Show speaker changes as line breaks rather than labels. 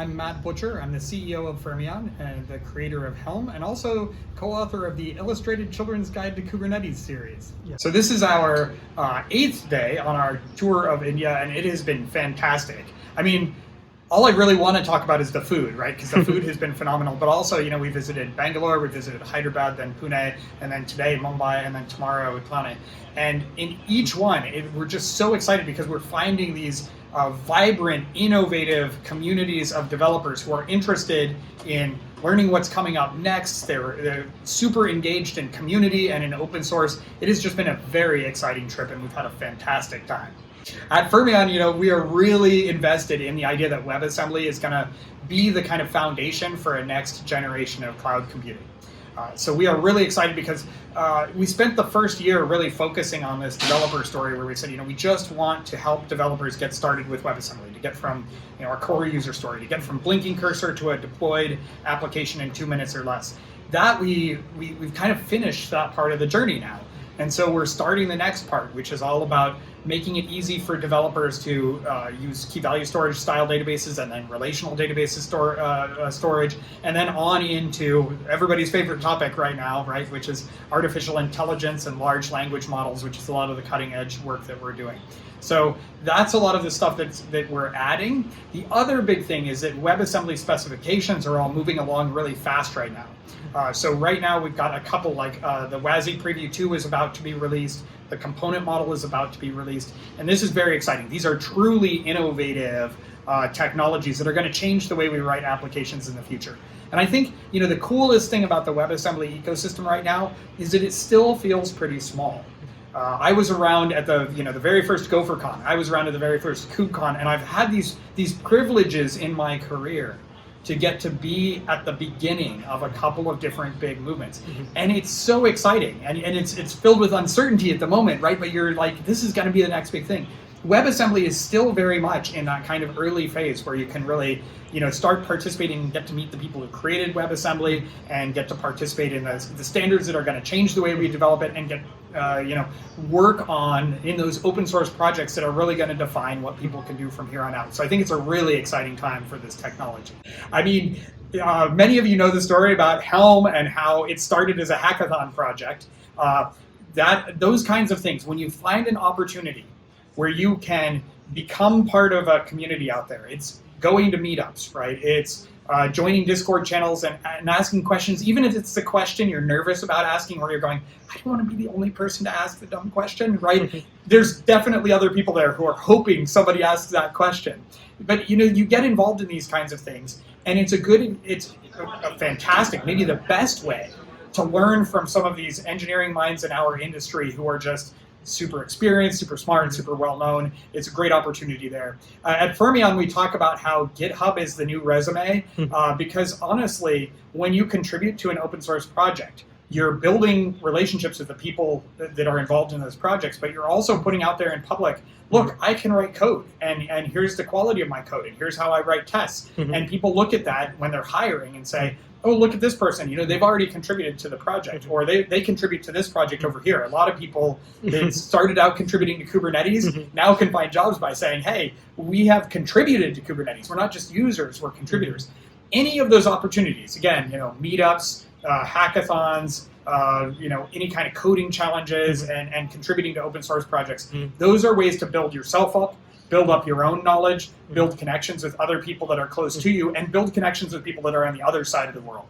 I'm Matt Butcher. I'm the CEO of Fermyon and the creator of Helm, and also co-author of the Illustrated Children's Guide to Kubernetes series. Yeah. So this is our 8th day on our tour of India, and it has been fantastic. I mean, all I really want to talk about is the food, right? Because the food has been phenomenal. But also, we visited Bangalore, we visited Hyderabad, then Pune, and then today Mumbai, and then tomorrow Thane. And in each one, we're just so excited because we're finding these vibrant, innovative communities of developers who are interested in learning what's coming up next. They're super engaged in community and in open source. It has just been a very exciting trip, and we've had a fantastic time. At Fermyon, we are really invested in the idea that WebAssembly is going to be the kind of foundation for a next generation of cloud computing. So we are really excited because we spent the first year really focusing on this developer story where we said, we just want to help developers get started with WebAssembly, to get from our core user story, to get from blinking cursor to a deployed application in 2 minutes or less. That we've kind of finished that part of the journey now. And so we're starting the next part, which is all about making it easy for developers to use key value storage style databases and then relational databases storage, and then on into everybody's favorite topic right now, right, which is artificial intelligence and large language models, which is a lot of the cutting edge work that we're doing. So that's a lot of the stuff that we're adding. The other big thing is that WebAssembly specifications are all moving along really fast right now. So right now we've got a couple, like the WASI Preview 2 is about to be released, the component model is about to be released, and this is very exciting. These are truly innovative technologies that are going to change the way we write applications in the future. And I think the coolest thing about the WebAssembly ecosystem right now is that it still feels pretty small. I was around at the very first GopherCon. I was around at the very first KubeCon, and I've had these privileges in my career to get to be at the beginning of a couple of different big movements. Mm-hmm. And it's so exciting, and it's filled with uncertainty at the moment, right? But you're like, this is gonna be the next big thing. WebAssembly is still very much in that kind of early phase where you can really start participating and get to meet the people who created WebAssembly and get to participate in the standards that are going to change the way we develop it, and get work on in those open source projects that are really going to define what people can do from here on out. So I think it's a really exciting time for this technology. I mean, many of you know the story about Helm and how it started as a hackathon project. Those kinds of things, when you find an opportunity where you can become part of a community out there. It's going to meetups, right? It's joining Discord channels and asking questions, even if it's the question you're nervous about asking, or you're going, I don't want to be the only person to ask the dumb question, right? Mm-hmm. There's definitely other people there who are hoping somebody asks that question. But you get involved in these kinds of things, and it's a fantastic, maybe the best way to learn from some of these engineering minds in our industry who are just super experienced, super smart, super well-known. It's a great opportunity there. At Fermyon, we talk about how GitHub is the new resume, because honestly, when you contribute to an open source project, you're building relationships with the people that are involved in those projects, but you're also putting out there in public, look, I can write code, and here's the quality of my code, and here's how I write tests. Mm-hmm. And people look at that when they're hiring and say, oh, look at this person, they've already contributed to the project, or they contribute to this project over here. A lot of people that started out contributing to Kubernetes now can find jobs by saying, hey, we have contributed to Kubernetes. We're not just users, we're contributors. Any of those opportunities, again, meetups, hackathons, any kind of coding challenges and contributing to open source projects, those are ways to build yourself up, build up your own knowledge, build connections with other people that are close to you, and build connections with people that are on the other side of the world.